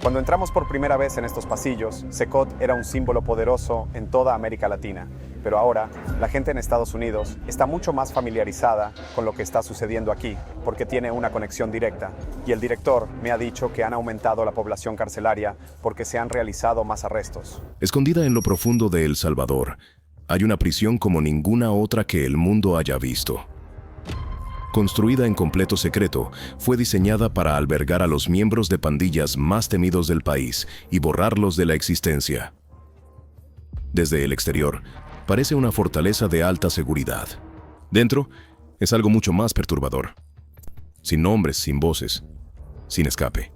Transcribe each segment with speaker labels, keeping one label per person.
Speaker 1: Cuando entramos por primera vez en estos pasillos, Secot era un símbolo poderoso en toda América Latina, pero ahora la gente en Estados Unidos está mucho más familiarizada con lo que está sucediendo aquí, porque tiene una conexión directa. Y el director me ha dicho que han aumentado la población carcelaria porque se han realizado más arrestos.
Speaker 2: Escondida en lo profundo de El Salvador, hay una prisión como ninguna otra que el mundo haya visto. Construida en completo secreto, fue diseñada para albergar a los miembros de pandillas más temidos del país y borrarlos de la existencia. Desde el exterior, parece una fortaleza de alta seguridad. Dentro, es algo mucho más perturbador. Sin nombres, sin voces, sin escape.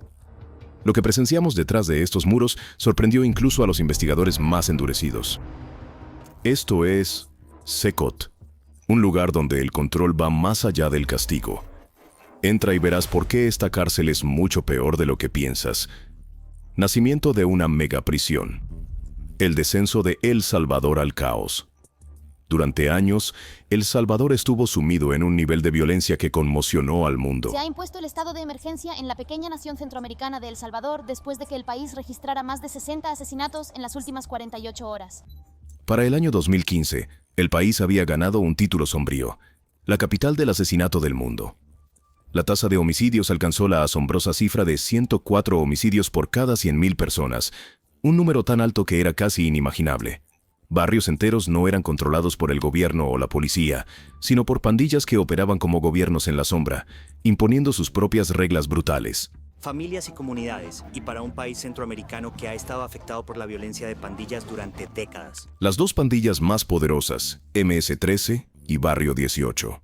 Speaker 2: Lo que presenciamos detrás de estos muros sorprendió incluso a los investigadores más endurecidos. Esto es Secot. Un lugar donde el control va más allá del castigo. Entra y verás por qué esta cárcel es mucho peor de lo que piensas. Nacimiento de una megaprisión. El descenso de El Salvador al caos. Durante años, El Salvador estuvo sumido en un nivel de violencia que conmocionó al mundo.
Speaker 3: Se ha impuesto el estado de emergencia en la pequeña nación centroamericana de El Salvador después de que el país registrara más de 60 asesinatos en las últimas 48 horas.
Speaker 2: Para el año 2015, el país había ganado un título sombrío, la capital del asesinato del mundo. La tasa de homicidios alcanzó la asombrosa cifra de 104 homicidios por cada 100.000 personas, un número tan alto que era casi inimaginable. Barrios enteros no eran controlados por el gobierno o la policía, sino por pandillas que operaban como gobiernos en la sombra, imponiendo sus propias reglas brutales.
Speaker 4: Familias y comunidades, y para un país centroamericano que ha estado afectado por la violencia de pandillas durante décadas.
Speaker 2: Las dos pandillas más poderosas, MS-13 y Barrio 18,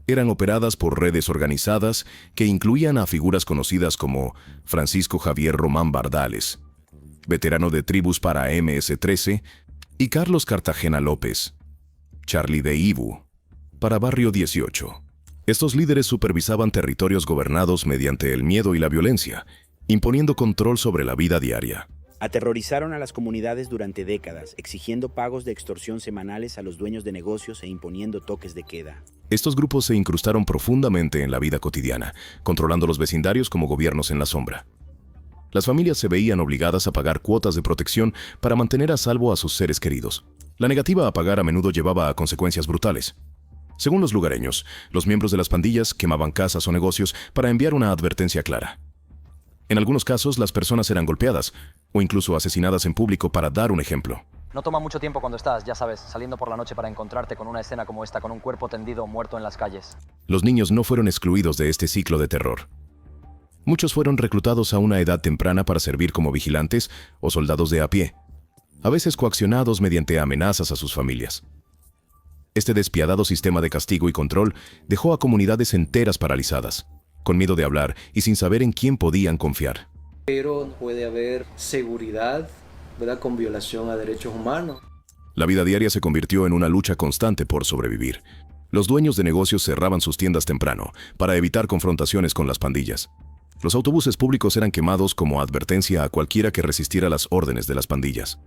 Speaker 2: eran operadas por redes organizadas que incluían a figuras conocidas como Francisco Javier Román Bardales, veterano de tribus para MS-13, y Carlos Cartagena López, Charlie de Ibu, para Barrio 18. Estos líderes supervisaban territorios gobernados mediante el miedo y la violencia, imponiendo control sobre la vida diaria.
Speaker 5: Aterrorizaron a las comunidades durante décadas, exigiendo pagos de extorsión semanales a los dueños de negocios e imponiendo toques de queda.
Speaker 2: Estos grupos se incrustaron profundamente en la vida cotidiana, controlando los vecindarios como gobiernos en la sombra. Las familias se veían obligadas a pagar cuotas de protección para mantener a salvo a sus seres queridos. La negativa a pagar a menudo llevaba a consecuencias brutales. Según los lugareños, los miembros de las pandillas quemaban casas o negocios para enviar una advertencia clara. En algunos casos, las personas eran golpeadas o incluso asesinadas en público para dar un ejemplo.
Speaker 6: No toma mucho tiempo cuando estás, ya sabes, saliendo por la noche para encontrarte con una escena como esta, con un cuerpo tendido muerto en las calles.
Speaker 2: Los niños no fueron excluidos de este ciclo de terror. Muchos fueron reclutados a una edad temprana para servir como vigilantes o soldados de a pie, a veces coaccionados mediante amenazas a sus familias. Este despiadado sistema de castigo y control dejó a comunidades enteras paralizadas, con miedo de hablar y sin saber en quién podían confiar.
Speaker 7: Pero puede haber seguridad, ¿verdad?, con violación a derechos humanos.
Speaker 2: La vida diaria se convirtió en una lucha constante por sobrevivir. Los dueños de negocios cerraban sus tiendas temprano para evitar confrontaciones con las pandillas. Los autobuses públicos eran quemados como advertencia a cualquiera que resistiera las órdenes de las pandillas.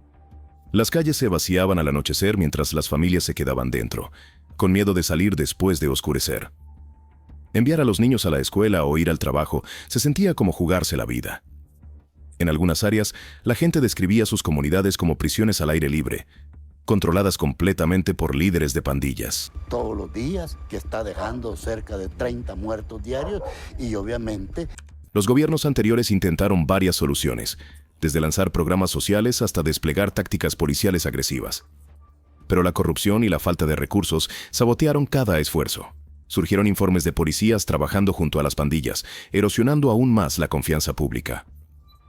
Speaker 2: Las calles se vaciaban al anochecer mientras las familias se quedaban dentro, con miedo de salir después de oscurecer. Enviar a los niños a la escuela o ir al trabajo se sentía como jugarse la vida. En algunas áreas, la gente describía sus comunidades como prisiones al aire libre, controladas completamente por líderes de pandillas.
Speaker 8: Todos los días, que está dejando cerca de 30 muertos diarios y obviamente...
Speaker 2: Los gobiernos anteriores intentaron varias soluciones, desde lanzar programas sociales hasta desplegar tácticas policiales agresivas. Pero la corrupción y la falta de recursos sabotearon cada esfuerzo. Surgieron informes de policías trabajando junto a las pandillas, erosionando aún más la confianza pública.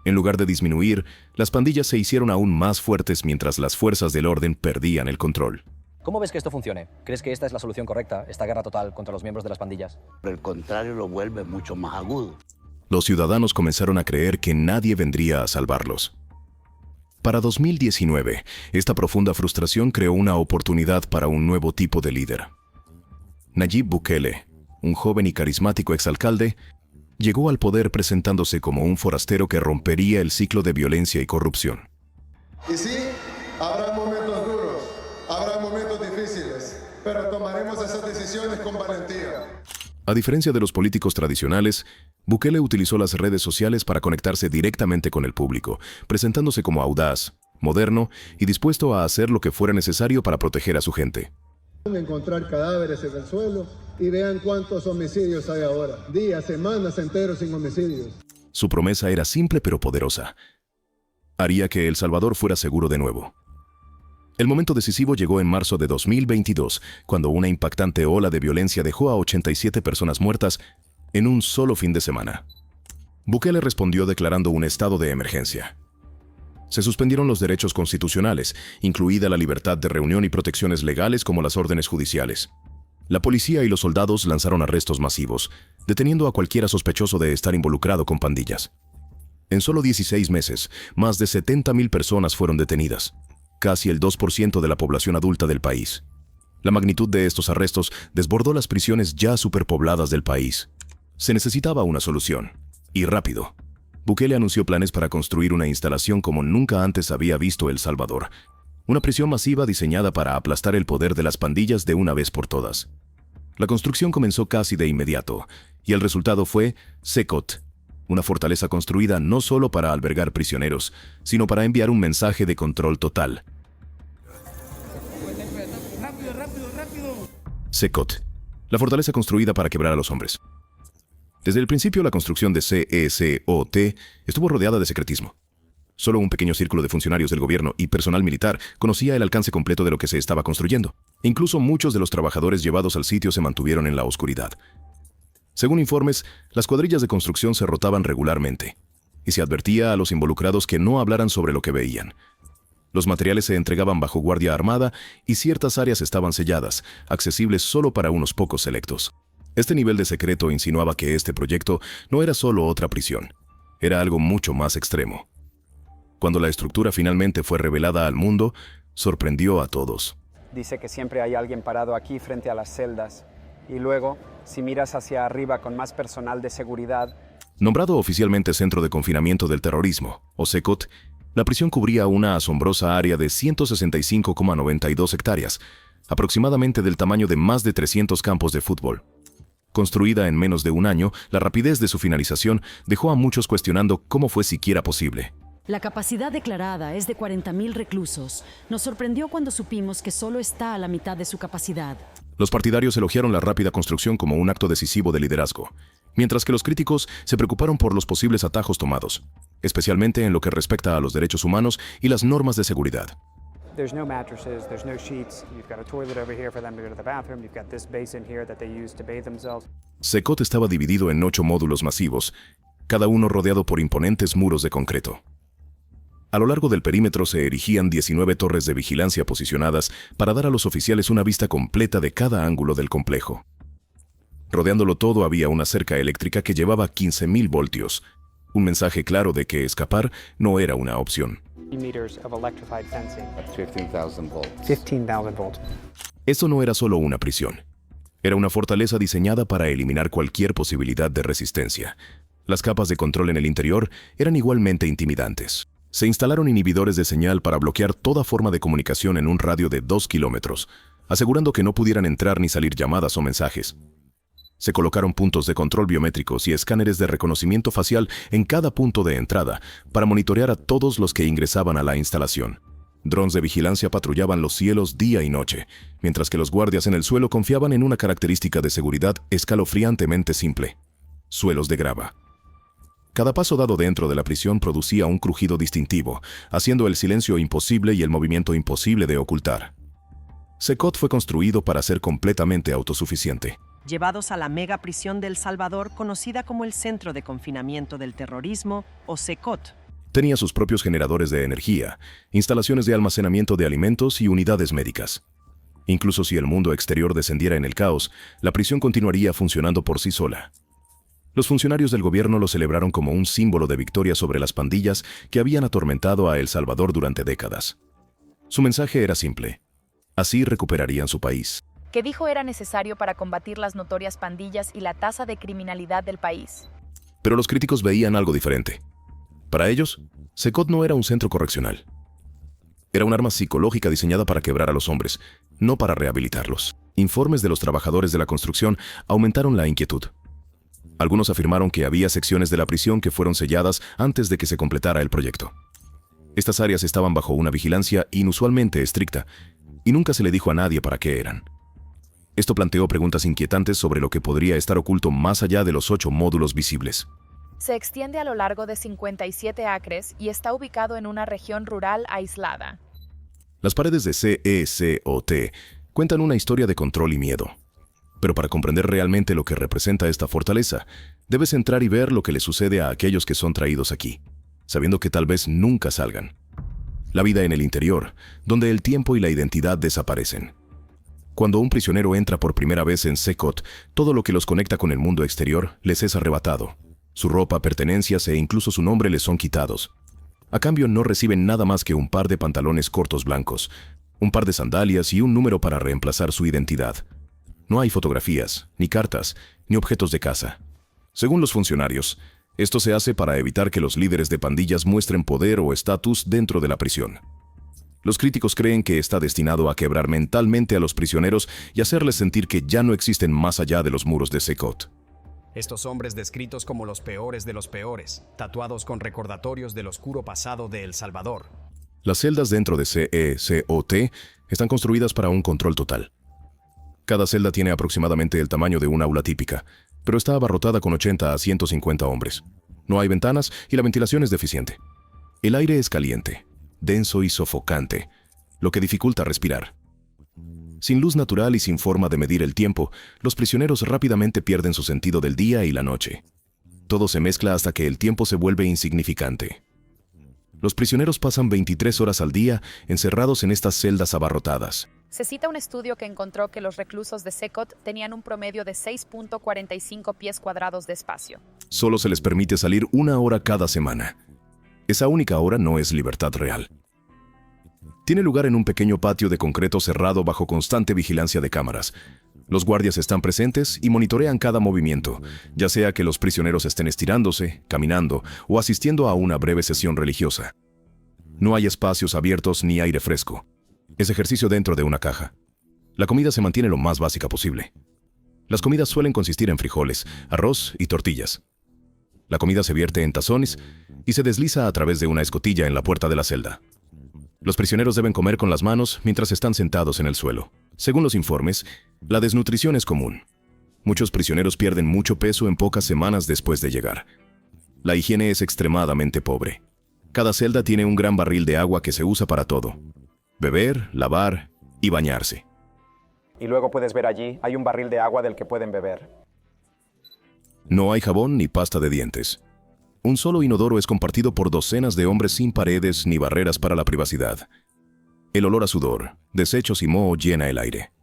Speaker 2: En lugar de disminuir, las pandillas se hicieron aún más fuertes mientras las fuerzas del orden perdían el control.
Speaker 6: ¿Cómo ves que esto funcione? ¿Crees que esta es la solución correcta, esta guerra total contra los miembros de las pandillas?
Speaker 8: Por el contrario, lo vuelve mucho más agudo.
Speaker 2: Los ciudadanos comenzaron a creer que nadie vendría a salvarlos. Para 2019, esta profunda frustración creó una oportunidad para un nuevo tipo de líder. Nayib Bukele, un joven y carismático exalcalde, llegó al poder presentándose como un forastero que rompería el ciclo de violencia y corrupción.
Speaker 9: Y sí, habrá momentos duros, habrá momentos difíciles, pero tomaremos esas decisiones con valentía.
Speaker 2: A diferencia de los políticos tradicionales, Bukele utilizó las redes sociales para conectarse directamente con el público, presentándose como audaz, moderno y dispuesto a hacer lo que fuera necesario para proteger a su gente.
Speaker 9: Encontrar cadáveres en el suelo y vean cuántos homicidios hay ahora. Días, semanas enteros sin homicidios.
Speaker 2: Su promesa era simple pero poderosa. Haría que El Salvador fuera seguro de nuevo. El momento decisivo llegó en marzo de 2022, cuando una impactante ola de violencia dejó a 87 personas muertas en un solo fin de semana. Bukele respondió declarando un estado de emergencia. Se suspendieron los derechos constitucionales, incluida la libertad de reunión y protecciones legales como las órdenes judiciales. La policía y los soldados lanzaron arrestos masivos, deteniendo a cualquiera sospechoso de estar involucrado con pandillas. En solo 16 meses, más de 70,000 personas fueron detenidas, casi el 2% de la población adulta del país. La magnitud de estos arrestos desbordó las prisiones ya superpobladas del país. Se necesitaba una solución, y rápido. Bukele anunció planes para construir una instalación como nunca antes había visto El Salvador. Una prisión masiva diseñada para aplastar el poder de las pandillas de una vez por todas. La construcción comenzó casi de inmediato, y el resultado fue CECOT, una fortaleza construida no solo para albergar prisioneros, sino para enviar un mensaje de control total. CECOT, la fortaleza construida para quebrar a los hombres. Desde el principio, la construcción de CECOT estuvo rodeada de secretismo. Solo un pequeño círculo de funcionarios del gobierno y personal militar conocía el alcance completo de lo que se estaba construyendo. Incluso muchos de los trabajadores llevados al sitio se mantuvieron en la oscuridad. Según informes, las cuadrillas de construcción se rotaban regularmente, y se advertía a los involucrados que no hablaran sobre lo que veían. Los materiales se entregaban bajo guardia armada y ciertas áreas estaban selladas, accesibles solo para unos pocos selectos. Este nivel de secreto insinuaba que este proyecto no era solo otra prisión, era algo mucho más extremo. Cuando la estructura finalmente fue revelada al mundo, sorprendió a todos.
Speaker 10: Dice que siempre hay alguien parado aquí frente a las celdas, y luego, si miras hacia arriba con más personal de seguridad...
Speaker 2: Nombrado oficialmente Centro de Confinamiento del Terrorismo, o CECOT, la prisión cubría una asombrosa área de 165,92 hectáreas, aproximadamente del tamaño de más de 300 campos de fútbol. Construida en menos de un año, la rapidez de su finalización dejó a muchos cuestionando cómo fue siquiera posible.
Speaker 11: La capacidad declarada es de 40,000 reclusos. Nos sorprendió cuando supimos que solo está a la mitad de su capacidad.
Speaker 2: Los partidarios elogiaron la rápida construcción como un acto decisivo de liderazgo, mientras que los críticos se preocuparon por los posibles atajos tomados, especialmente en lo que respecta a los derechos humanos y las normas de seguridad.
Speaker 10: There's no mattresses, there's no sheets. You've got a toilet over here for them to go to the bathroom. You've got this basin here that they use to bathe themselves.
Speaker 2: CECOT estaba dividido en 8 módulos masivos, cada uno rodeado por imponentes muros de concreto. A lo largo del perímetro se erigían 19 torres de vigilancia posicionadas para dar a los oficiales una vista completa de cada ángulo del complejo. Rodeándolo todo había una cerca eléctrica que llevaba 15,000 voltios, un mensaje claro de que escapar no era una opción.
Speaker 10: Meters of electrified fencing.
Speaker 9: 15,000 volts.
Speaker 10: 15,000 volts.
Speaker 2: Eso no era solo una prisión. Era una fortaleza diseñada para eliminar cualquier posibilidad de resistencia. Las capas de control en el interior eran igualmente intimidantes. Se instalaron inhibidores de señal para bloquear toda forma de comunicación en un radio de 2 kilómetros, asegurando que no pudieran entrar ni salir llamadas o mensajes. Se colocaron puntos de control biométricos y escáneres de reconocimiento facial en cada punto de entrada para monitorear a todos los que ingresaban a la instalación. Drones de vigilancia patrullaban los cielos día y noche, mientras que los guardias en el suelo confiaban en una característica de seguridad escalofriantemente simple: suelos de grava. Cada paso dado dentro de la prisión producía un crujido distintivo, haciendo el silencio imposible y el movimiento imposible de ocultar. CECOT fue construido para ser completamente autosuficiente.
Speaker 12: Llevados a la mega prisión de El Salvador, conocida como el Centro de Confinamiento del Terrorismo, o CECOT.
Speaker 2: Tenía sus propios generadores de energía, instalaciones de almacenamiento de alimentos y unidades médicas. Incluso si el mundo exterior descendiera en el caos, la prisión continuaría funcionando por sí sola. Los funcionarios del gobierno lo celebraron como un símbolo de victoria sobre las pandillas que habían atormentado a El Salvador durante décadas. Su mensaje era simple: así recuperarían su país.
Speaker 13: Que dijo era necesario para combatir las notorias pandillas y la tasa de criminalidad del país.
Speaker 2: Pero los críticos veían algo diferente. Para ellos, CECOT no era un centro correccional. Era un arma psicológica diseñada para quebrar a los hombres, no para rehabilitarlos. Informes de los trabajadores de la construcción aumentaron la inquietud. Algunos afirmaron que había secciones de la prisión que fueron selladas antes de que se completara el proyecto. Estas áreas estaban bajo una vigilancia inusualmente estricta, y nunca se le dijo a nadie para qué eran. Esto planteó preguntas inquietantes sobre lo que podría estar oculto más allá de los 8 módulos visibles.
Speaker 13: Se extiende a lo largo de 57 acres y está ubicado en una región rural aislada.
Speaker 2: Las paredes de CECOT cuentan una historia de control y miedo. Pero para comprender realmente lo que representa esta fortaleza, debes entrar y ver lo que le sucede a aquellos que son traídos aquí, sabiendo que tal vez nunca salgan. La vida en el interior, donde el tiempo y la identidad desaparecen. Cuando un prisionero entra por primera vez en CECOT, todo lo que los conecta con el mundo exterior les es arrebatado. Su ropa, pertenencias e incluso su nombre les son quitados. A cambio no reciben nada más que un par de pantalones cortos blancos, un par de sandalias y un número para reemplazar su identidad. No hay fotografías, ni cartas, ni objetos de caza. Según los funcionarios, esto se hace para evitar que los líderes de pandillas muestren poder o estatus dentro de la prisión. Los críticos creen que está destinado a quebrar mentalmente a los prisioneros y hacerles sentir que ya no existen más allá de los muros de CECOT.
Speaker 10: Estos hombres descritos como los peores de los peores, tatuados con recordatorios del oscuro pasado de El Salvador.
Speaker 2: Las celdas dentro de CECOT están construidas para un control total. Cada celda tiene aproximadamente el tamaño de una aula típica, pero está abarrotada con 80 a 150 hombres. No hay ventanas y la ventilación es deficiente. El aire es caliente, denso y sofocante, lo que dificulta respirar. Sin luz natural y sin forma de medir el tiempo, los prisioneros rápidamente pierden su sentido del día y la noche. Todo se mezcla hasta que el tiempo se vuelve insignificante. Los prisioneros pasan 23 horas al día encerrados en estas celdas abarrotadas.
Speaker 13: Se cita un estudio que encontró que los reclusos de CECOT tenían un promedio de 6.45 pies cuadrados de espacio.
Speaker 2: Solo se les permite salir 1 hora cada semana. Esa única hora no es libertad real. Tiene lugar en un pequeño patio de concreto cerrado bajo constante vigilancia de cámaras. Los guardias están presentes y monitorean cada movimiento, ya sea que los prisioneros estén estirándose, caminando o asistiendo a una breve sesión religiosa. No hay espacios abiertos ni aire fresco. Es ejercicio dentro de una caja. La comida se mantiene lo más básica posible. Las comidas suelen consistir en frijoles, arroz y tortillas. La comida se vierte en tazones y se desliza a través de una escotilla en la puerta de la celda. Los prisioneros deben comer con las manos mientras están sentados en el suelo. Según los informes, la desnutrición es común. Muchos prisioneros pierden mucho peso en pocas semanas después de llegar. La higiene es extremadamente pobre. Cada celda tiene un gran barril de agua que se usa para todo: beber, lavar y bañarse.
Speaker 10: Y luego puedes ver allí, hay un barril de agua del que pueden beber.
Speaker 2: No hay jabón ni pasta de dientes. Un solo inodoro es compartido por docenas de hombres sin paredes ni barreras para la privacidad. El olor a sudor, desechos y moho llena el aire.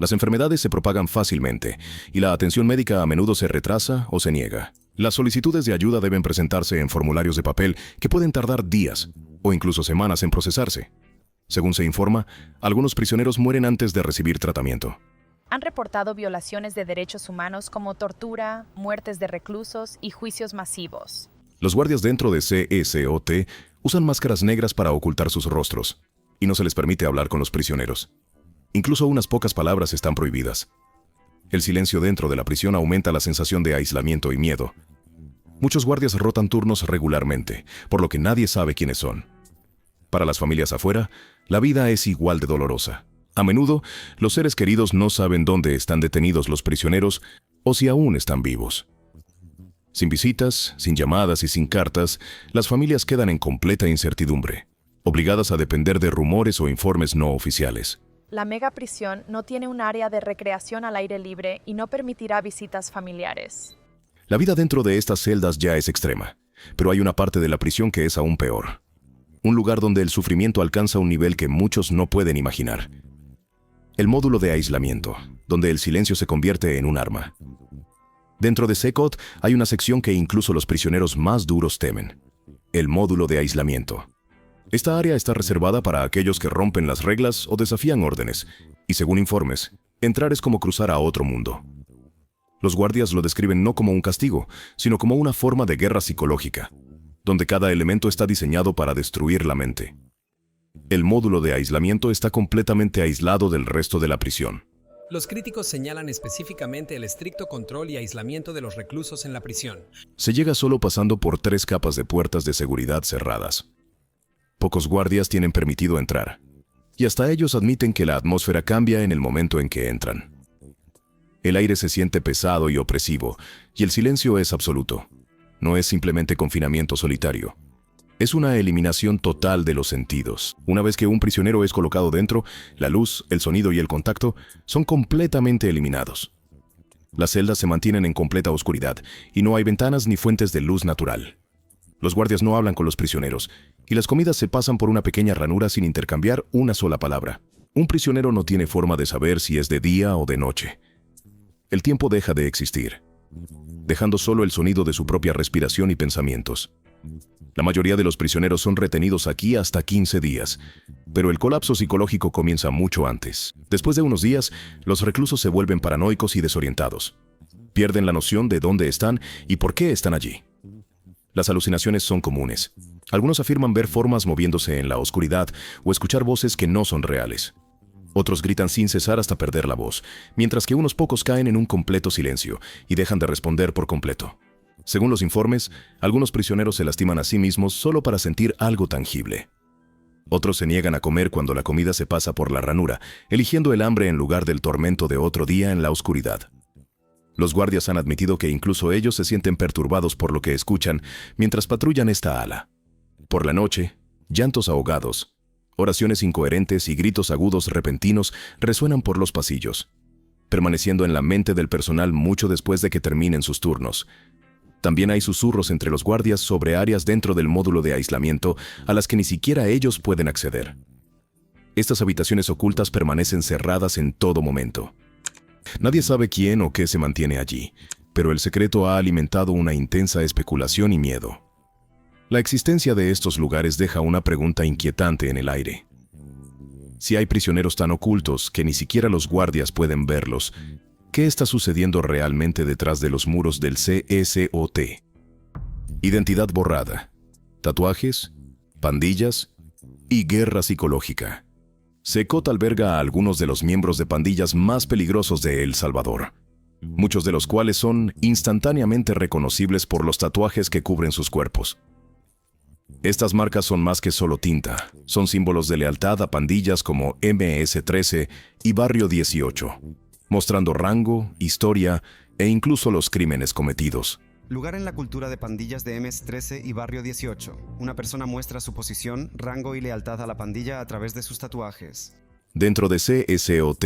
Speaker 2: Las enfermedades se propagan fácilmente y la atención médica a menudo se retrasa o se niega. Las solicitudes de ayuda deben presentarse en formularios de papel que pueden tardar días o incluso semanas en procesarse. Según se informa, algunos prisioneros mueren antes de recibir tratamiento.
Speaker 13: Han reportado violaciones de derechos humanos como tortura, muertes de reclusos y juicios masivos.
Speaker 2: Los guardias dentro de CECOT usan máscaras negras para ocultar sus rostros, y no se les permite hablar con los prisioneros. Incluso unas pocas palabras están prohibidas. El silencio dentro de la prisión aumenta la sensación de aislamiento y miedo. Muchos guardias rotan turnos regularmente, por lo que nadie sabe quiénes son. Para las familias afuera, la vida es igual de dolorosa. A menudo, los seres queridos no saben dónde están detenidos los prisioneros o si aún están vivos. Sin visitas, sin llamadas y sin cartas, las familias quedan en completa incertidumbre, obligadas a depender de rumores o informes no oficiales.
Speaker 13: La megaprisión no tiene un área de recreación al aire libre y no permitirá visitas familiares.
Speaker 2: La vida dentro de estas celdas ya es extrema, pero hay una parte de la prisión que es aún peor. Un lugar donde el sufrimiento alcanza un nivel que muchos no pueden imaginar. El módulo de aislamiento, donde el silencio se convierte en un arma. Dentro de CECOT hay una sección que incluso los prisioneros más duros temen: el módulo de aislamiento. Esta área está reservada para aquellos que rompen las reglas o desafían órdenes, y según informes, entrar es como cruzar a otro mundo. Los guardias lo describen no como un castigo, sino como una forma de guerra psicológica, donde cada elemento está diseñado para destruir la mente. El módulo de aislamiento está completamente aislado del resto de la prisión.
Speaker 14: Los críticos señalan específicamente el estricto control y aislamiento de los reclusos en la prisión.
Speaker 2: Se llega solo pasando por 3 capas de puertas de seguridad cerradas. Pocos guardias tienen permitido entrar, y hasta ellos admiten que la atmósfera cambia en el momento en que entran. El aire se siente pesado y opresivo, y el silencio es absoluto. No es simplemente confinamiento solitario. Es una eliminación total de los sentidos. Una vez que un prisionero es colocado dentro, la luz, el sonido y el contacto son completamente eliminados. Las celdas se mantienen en completa oscuridad y no hay ventanas ni fuentes de luz natural. Los guardias no hablan con los prisioneros y las comidas se pasan por una pequeña ranura sin intercambiar una sola palabra. Un prisionero no tiene forma de saber si es de día o de noche. El tiempo deja de existir, dejando solo el sonido de su propia respiración y pensamientos. La mayoría de los prisioneros son retenidos aquí hasta 15 días, pero el colapso psicológico comienza mucho antes. Después de unos días, los reclusos se vuelven paranoicos y desorientados. Pierden la noción de dónde están y por qué están allí. Las alucinaciones son comunes. Algunos afirman ver formas moviéndose en la oscuridad o escuchar voces que no son reales. Otros gritan sin cesar hasta perder la voz, mientras que unos pocos caen en un completo silencio y dejan de responder por completo. Según los informes, algunos prisioneros se lastiman a sí mismos solo para sentir algo tangible. Otros se niegan a comer cuando la comida se pasa por la ranura, eligiendo el hambre en lugar del tormento de otro día en la oscuridad. Los guardias han admitido que incluso ellos se sienten perturbados por lo que escuchan mientras patrullan esta ala. Por la noche, llantos ahogados, oraciones incoherentes y gritos agudos repentinos resuenan por los pasillos, permaneciendo en la mente del personal mucho después de que terminen sus turnos. También hay susurros entre los guardias sobre áreas dentro del módulo de aislamiento a las que ni siquiera ellos pueden acceder. Estas habitaciones ocultas permanecen cerradas en todo momento. Nadie sabe quién o qué se mantiene allí, pero el secreto ha alimentado una intensa especulación y miedo. La existencia de estos lugares deja una pregunta inquietante en el aire. Si hay prisioneros tan ocultos que ni siquiera los guardias pueden verlos, ¿qué está sucediendo realmente detrás de los muros del CSOT? Identidad borrada, tatuajes, pandillas y guerra psicológica. CECOT alberga a algunos de los miembros de pandillas más peligrosos de El Salvador, muchos de los cuales son instantáneamente reconocibles por los tatuajes que cubren sus cuerpos. Estas marcas son más que solo tinta, son símbolos de lealtad a pandillas como MS-13 y Barrio 18. Mostrando rango, historia e incluso los crímenes cometidos.
Speaker 15: Lugar en la cultura de pandillas de MS-13 y Barrio 18. Una persona muestra su posición, rango y lealtad a la pandilla a través de sus tatuajes.
Speaker 2: Dentro de CSOT,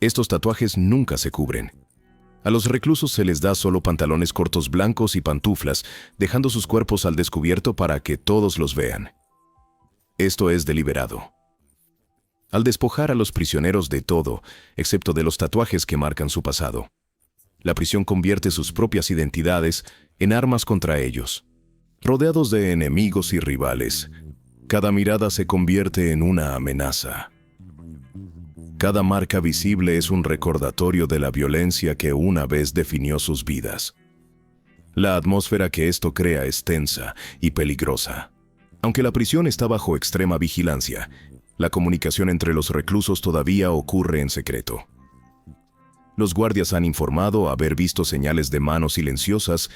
Speaker 2: estos tatuajes nunca se cubren. A los reclusos se les da solo pantalones cortos blancos y pantuflas, dejando sus cuerpos al descubierto para que todos los vean. Esto es deliberado. Al despojar a los prisioneros de todo, excepto de los tatuajes que marcan su pasado, la prisión convierte sus propias identidades en armas contra ellos. Rodeados de enemigos y rivales, cada mirada se convierte en una amenaza. Cada marca visible es un recordatorio de la violencia que una vez definió sus vidas. La atmósfera que esto crea es tensa y peligrosa. Aunque la prisión está bajo extrema vigilancia, la comunicación entre los reclusos todavía ocurre en secreto. Los guardias han informado haber visto señales de manos silenciosas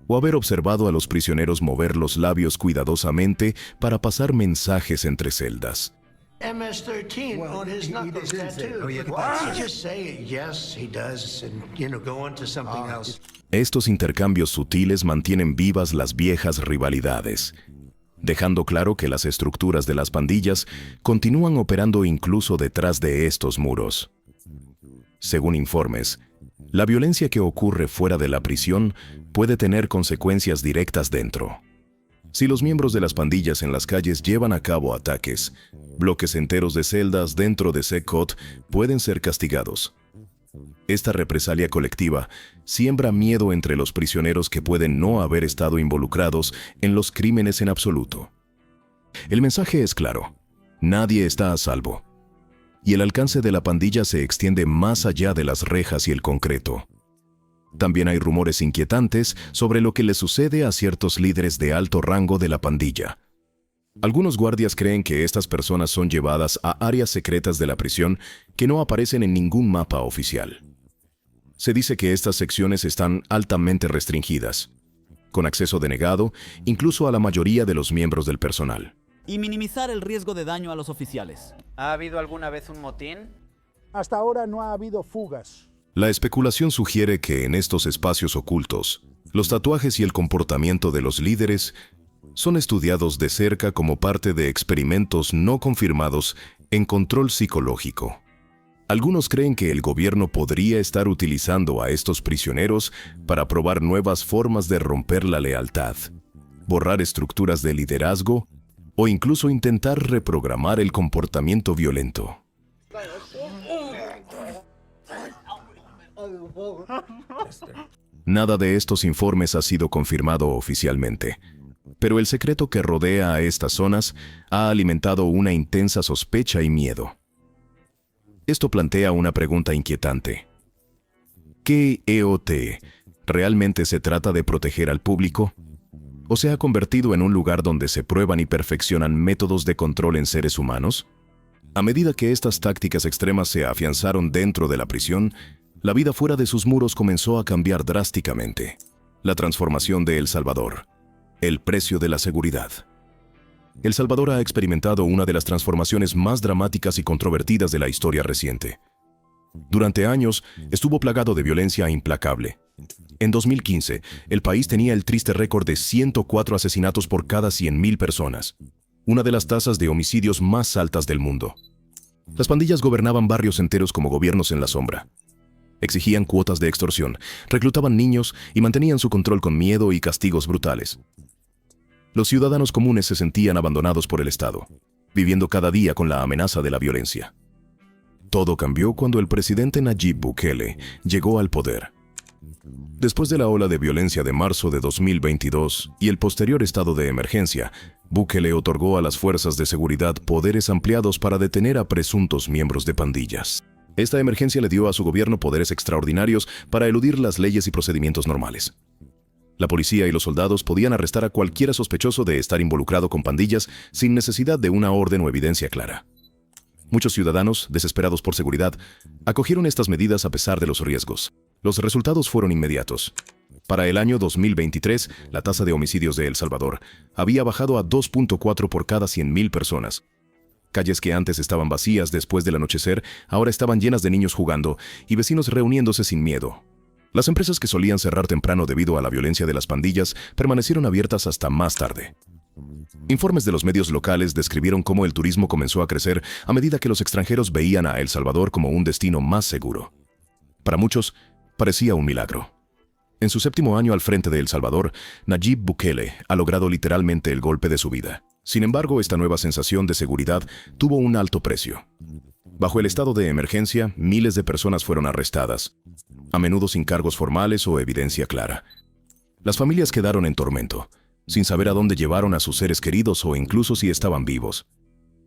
Speaker 2: o haber observado a los prisioneros mover los labios cuidadosamente para pasar mensajes entre celdas.
Speaker 16: MS-13 on his knuckles tattoo. Why don't you just say yes, he does, and go on to something else?
Speaker 2: Estos intercambios sutiles mantienen vivas las viejas rivalidades, dejando claro que las estructuras de las pandillas continúan operando incluso detrás de estos muros. Según informes, la violencia que ocurre fuera de la prisión puede tener consecuencias directas dentro. Si los miembros de las pandillas en las calles llevan a cabo ataques, bloques enteros de celdas dentro de CECOT pueden ser castigados. Esta represalia colectiva siembra miedo entre los prisioneros que pueden no haber estado involucrados en los crímenes en absoluto. El mensaje es claro: nadie está a salvo. Y el alcance de la pandilla se extiende más allá de las rejas y el concreto. También hay rumores inquietantes sobre lo que le sucede a ciertos líderes de alto rango de la pandilla. Algunos guardias creen que estas personas son llevadas a áreas secretas de la prisión que no aparecen en ningún mapa oficial. Se dice que estas secciones están altamente restringidas, con acceso denegado incluso a la mayoría de los miembros del personal.
Speaker 17: Y minimizar el riesgo de daño a los oficiales.
Speaker 10: ¿Ha habido alguna vez un motín?
Speaker 18: Hasta ahora no ha habido fugas.
Speaker 2: La especulación sugiere que en estos espacios ocultos, los tatuajes y el comportamiento de los líderes son estudiados de cerca como parte de experimentos no confirmados en control psicológico. Algunos creen que el gobierno podría estar utilizando a estos prisioneros para probar nuevas formas de romper la lealtad, borrar estructuras de liderazgo o incluso intentar reprogramar el comportamiento violento. Nada de estos informes ha sido confirmado oficialmente, pero el secreto que rodea a estas zonas ha alimentado una intensa sospecha y miedo. Esto plantea una pregunta inquietante. ¿Qué EOT realmente se trata de proteger al público? ¿O se ha convertido en un lugar donde se prueban y perfeccionan métodos de control en seres humanos? A medida que estas tácticas extremas se afianzaron dentro de la prisión, la vida fuera de sus muros comenzó a cambiar drásticamente. La transformación de El Salvador. El precio de la seguridad. El Salvador ha experimentado una de las transformaciones más dramáticas y controvertidas de la historia reciente. Durante años, estuvo plagado de violencia implacable. En 2015, el país tenía el triste récord de 104 asesinatos por cada 100.000 personas, una de las tasas de homicidios más altas del mundo. Las pandillas gobernaban barrios enteros como gobiernos en la sombra. Exigían cuotas de extorsión, reclutaban niños y mantenían su control con miedo y castigos brutales. Los ciudadanos comunes se sentían abandonados por el Estado, viviendo cada día con la amenaza de la violencia. Todo cambió cuando el presidente Nayib Bukele llegó al poder. Después de la ola de violencia de marzo de 2022 y el posterior estado de emergencia, Bukele otorgó a las fuerzas de seguridad poderes ampliados para detener a presuntos miembros de pandillas. Esta emergencia le dio a su gobierno poderes extraordinarios para eludir las leyes y procedimientos normales. La policía y los soldados podían arrestar a cualquiera sospechoso de estar involucrado con pandillas sin necesidad de una orden o evidencia clara. Muchos ciudadanos, desesperados por seguridad, acogieron estas medidas a pesar de los riesgos. Los resultados fueron inmediatos. Para el año 2023, la tasa de homicidios de El Salvador había bajado a 2.4 por cada 100.000 personas. Calles que antes estaban vacías después del anochecer, ahora estaban llenas de niños jugando y vecinos reuniéndose sin miedo. Las empresas que solían cerrar temprano debido a la violencia de las pandillas permanecieron abiertas hasta más tarde. Informes de los medios locales describieron cómo el turismo comenzó a crecer a medida que los extranjeros veían a El Salvador como un destino más seguro. Para muchos, parecía un milagro. En su 7º año al frente de El Salvador, Nayib Bukele ha logrado literalmente el golpe de su vida. Sin embargo, esta nueva sensación de seguridad tuvo un alto precio. Bajo el estado de emergencia, miles de personas fueron arrestadas, a menudo sin cargos formales o evidencia clara. Las familias quedaron en tormento, sin saber a dónde llevaron a sus seres queridos o incluso si estaban vivos.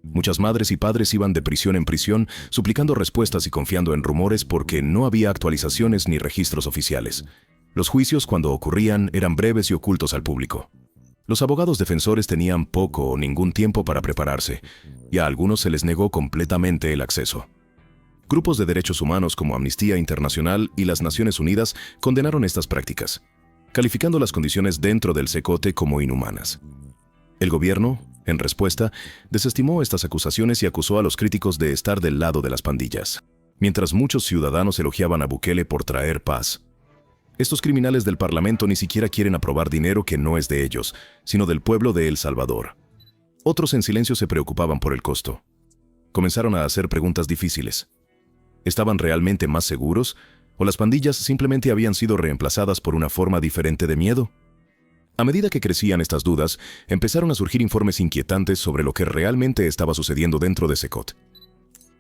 Speaker 2: Muchas madres y padres iban de prisión en prisión, suplicando respuestas y confiando en rumores porque no había actualizaciones ni registros oficiales. Los juicios, cuando ocurrían, eran breves y ocultos al público. Los abogados defensores tenían poco o ningún tiempo para prepararse, y a algunos se les negó completamente el acceso. Grupos de derechos humanos como Amnistía Internacional y las Naciones Unidas condenaron estas prácticas, calificando las condiciones dentro del Secote como inhumanas. El gobierno, en respuesta, desestimó estas acusaciones y acusó a los críticos de estar del lado de las pandillas. Mientras muchos ciudadanos elogiaban a Bukele por traer paz, estos criminales del Parlamento ni siquiera quieren aprobar dinero que no es de ellos, sino del pueblo de El Salvador. Otros en silencio se preocupaban por el costo. Comenzaron a hacer preguntas difíciles. ¿Estaban realmente más seguros? ¿O las pandillas simplemente habían sido reemplazadas por una forma diferente de miedo? A medida que crecían estas dudas, empezaron a surgir informes inquietantes sobre lo que realmente estaba sucediendo dentro de Secot.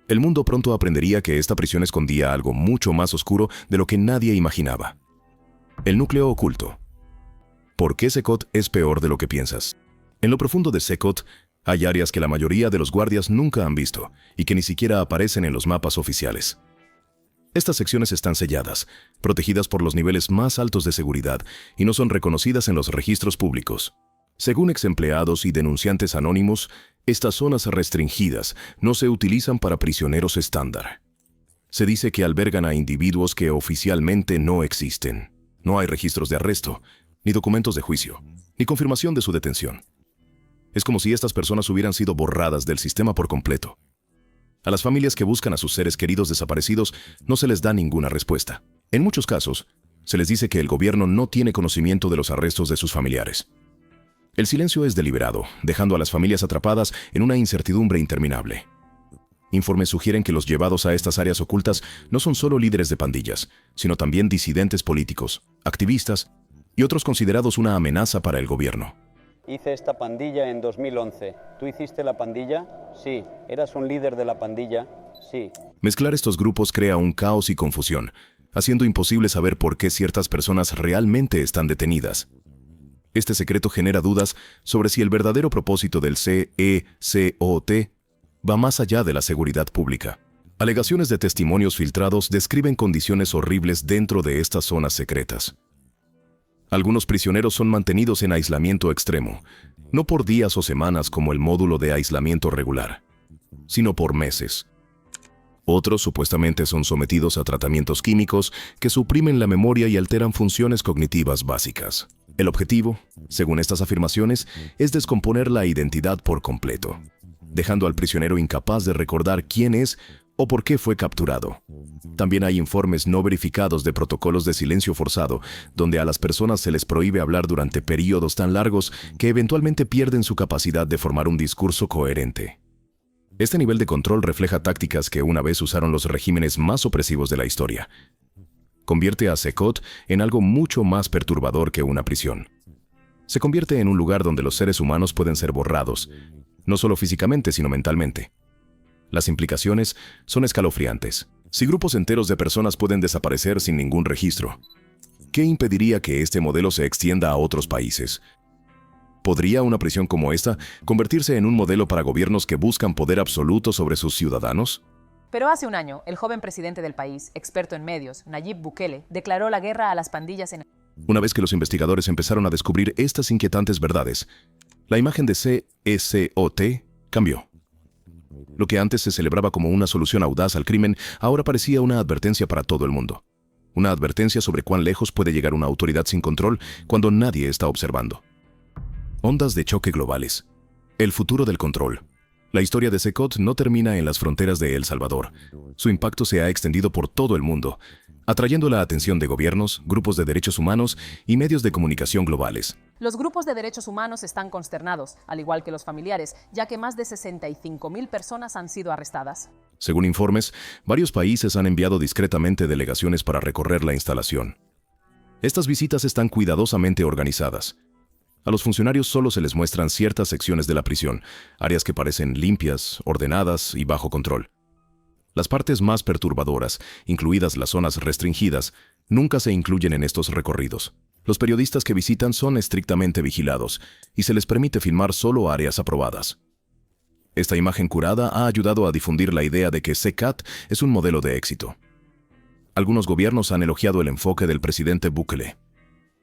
Speaker 2: El mundo pronto aprendería que esta prisión escondía algo mucho más oscuro de lo que nadie imaginaba. El núcleo oculto. ¿Por qué Secot es peor de lo que piensas? En lo profundo de Secot hay áreas que la mayoría de los guardias nunca han visto y que ni siquiera aparecen en los mapas oficiales. Estas secciones están selladas, protegidas por los niveles más altos de seguridad y no son reconocidas en los registros públicos. Según exempleados y denunciantes anónimos, estas zonas restringidas no se utilizan para prisioneros estándar. Se dice que albergan a individuos que oficialmente no existen. No hay registros de arresto, ni documentos de juicio, ni confirmación de su detención. Es como si estas personas hubieran sido borradas del sistema por completo. A las familias que buscan a sus seres queridos desaparecidos no se les da ninguna respuesta. En muchos casos, se les dice que el gobierno no tiene conocimiento de los arrestos de sus familiares. El silencio es deliberado, dejando a las familias atrapadas en una incertidumbre interminable. Informes sugieren que los llevados a estas áreas ocultas no son solo líderes de pandillas, sino también disidentes políticos, activistas y otros considerados una amenaza para el gobierno.
Speaker 10: Hice esta pandilla en 2011. ¿Tú hiciste la pandilla? Sí. ¿Eras un líder de la pandilla? Sí.
Speaker 2: Mezclar estos grupos crea un caos y confusión, haciendo imposible saber por qué ciertas personas realmente están detenidas. Este secreto genera dudas sobre si el verdadero propósito del CECOT va más allá de la seguridad pública. Alegaciones de testimonios filtrados describen condiciones horribles dentro de estas zonas secretas. Algunos prisioneros son mantenidos en aislamiento extremo, no por días o semanas como el módulo de aislamiento regular, sino por meses. Otros supuestamente son sometidos a tratamientos químicos que suprimen la memoria y alteran funciones cognitivas básicas. El objetivo, según estas afirmaciones, es descomponer la identidad por completo, dejando al prisionero incapaz de recordar quién es o por qué fue capturado. También hay informes no verificados de protocolos de silencio forzado, donde a las personas se les prohíbe hablar durante periodos tan largos que eventualmente pierden su capacidad de formar un discurso coherente. Este nivel de control refleja tácticas que una vez usaron los regímenes más opresivos de la historia. Convierte a CECOT en algo mucho más perturbador que una prisión. Se convierte en un lugar donde los seres humanos pueden ser borrados, no solo físicamente, sino mentalmente. Las implicaciones son escalofriantes. Si grupos enteros de personas pueden desaparecer sin ningún registro, ¿qué impediría que este modelo se extienda a otros países? ¿Podría una prisión como esta convertirse en un modelo para gobiernos que buscan poder absoluto sobre sus ciudadanos?
Speaker 19: Pero hace un año, el joven presidente del país, experto en medios, Nayib Bukele, declaró la guerra a las pandillas en...
Speaker 2: Una vez que los investigadores empezaron a descubrir estas inquietantes verdades, la imagen de CECOT cambió. Lo que antes se celebraba como una solución audaz al crimen, ahora parecía una advertencia para todo el mundo. Una advertencia sobre cuán lejos puede llegar una autoridad sin control cuando nadie está observando. Ondas de choque globales. El futuro del control. La historia de CECOT no termina en las fronteras de El Salvador. Su impacto se ha extendido por todo el mundo, atrayendo la atención de gobiernos, grupos de derechos humanos y medios de comunicación globales.
Speaker 19: Los grupos de derechos humanos están consternados, al igual que los familiares, ya que más de 65.000 personas han sido arrestadas.
Speaker 2: Según informes, varios países han enviado discretamente delegaciones para recorrer la instalación. Estas visitas están cuidadosamente organizadas. A los funcionarios solo se les muestran ciertas secciones de la prisión, áreas que parecen limpias, ordenadas y bajo control. Las partes más perturbadoras, incluidas las zonas restringidas, nunca se incluyen en estos recorridos. Los periodistas que visitan son estrictamente vigilados y se les permite filmar solo áreas aprobadas. Esta imagen curada ha ayudado a difundir la idea de que CECOT es un modelo de éxito. Algunos gobiernos han elogiado el enfoque del presidente Bukele.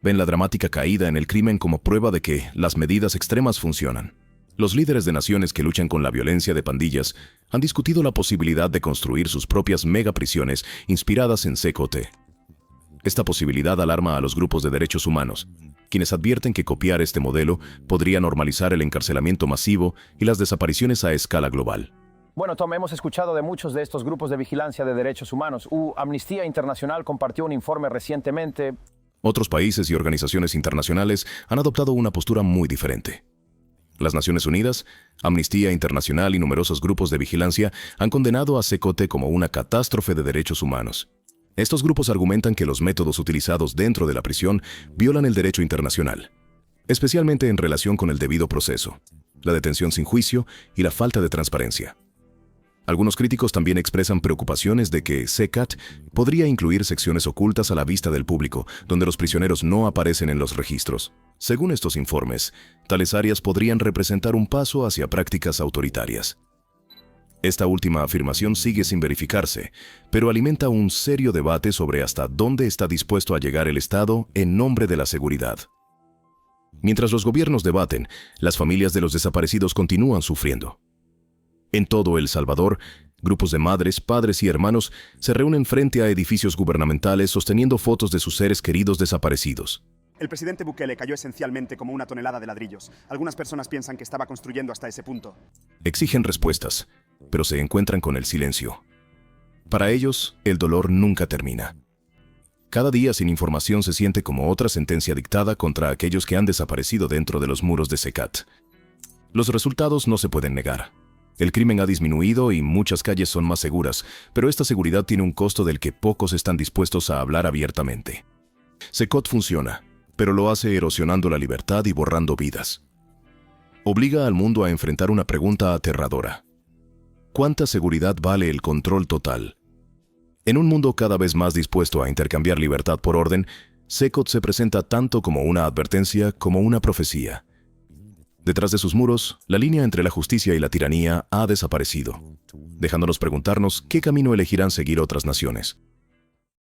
Speaker 2: Ven la dramática caída en el crimen como prueba de que las medidas extremas funcionan. Los líderes de naciones que luchan con la violencia de pandillas han discutido la posibilidad de construir sus propias megaprisiones inspiradas en CECOT. Esta posibilidad alarma a los grupos de derechos humanos, quienes advierten que copiar este modelo podría normalizar el encarcelamiento masivo y las desapariciones a escala global.
Speaker 20: Bueno, Tom, hemos escuchado de muchos de estos grupos de vigilancia de derechos humanos. Amnistía Internacional compartió un informe recientemente.
Speaker 2: Otros países y organizaciones internacionales han adoptado una postura muy diferente. Las Naciones Unidas, Amnistía Internacional y numerosos grupos de vigilancia han condenado a CECOT como una catástrofe de derechos humanos. Estos grupos argumentan que los métodos utilizados dentro de la prisión violan el derecho internacional, especialmente en relación con el debido proceso, la detención sin juicio y la falta de transparencia. Algunos críticos también expresan preocupaciones de que CECOT podría incluir secciones ocultas a la vista del público, donde los prisioneros no aparecen en los registros. Según estos informes, tales áreas podrían representar un paso hacia prácticas autoritarias. Esta última afirmación sigue sin verificarse, pero alimenta un serio debate sobre hasta dónde está dispuesto a llegar el Estado en nombre de la seguridad. Mientras los gobiernos debaten, las familias de los desaparecidos continúan sufriendo. En todo El Salvador, grupos de madres, padres y hermanos se reúnen frente a edificios gubernamentales sosteniendo fotos de sus seres queridos desaparecidos.
Speaker 21: El presidente Bukele cayó esencialmente como una tonelada de ladrillos. Algunas personas piensan que estaba construyendo hasta ese punto.
Speaker 2: Exigen respuestas, pero se encuentran con el silencio. Para ellos, el dolor nunca termina. Cada día sin información se siente como otra sentencia dictada contra aquellos que han desaparecido dentro de los muros de Secat. Los resultados no se pueden negar. El crimen ha disminuido y muchas calles son más seguras, pero esta seguridad tiene un costo del que pocos están dispuestos a hablar abiertamente. Secat funciona, pero lo hace erosionando la libertad y borrando vidas. Obliga al mundo a enfrentar una pregunta aterradora. ¿Cuánta seguridad vale el control total? En un mundo cada vez más dispuesto a intercambiar libertad por orden, Secat se presenta tanto como una advertencia como una profecía. Detrás de sus muros, la línea entre la justicia y la tiranía ha desaparecido, dejándonos preguntarnos qué camino elegirán seguir otras naciones.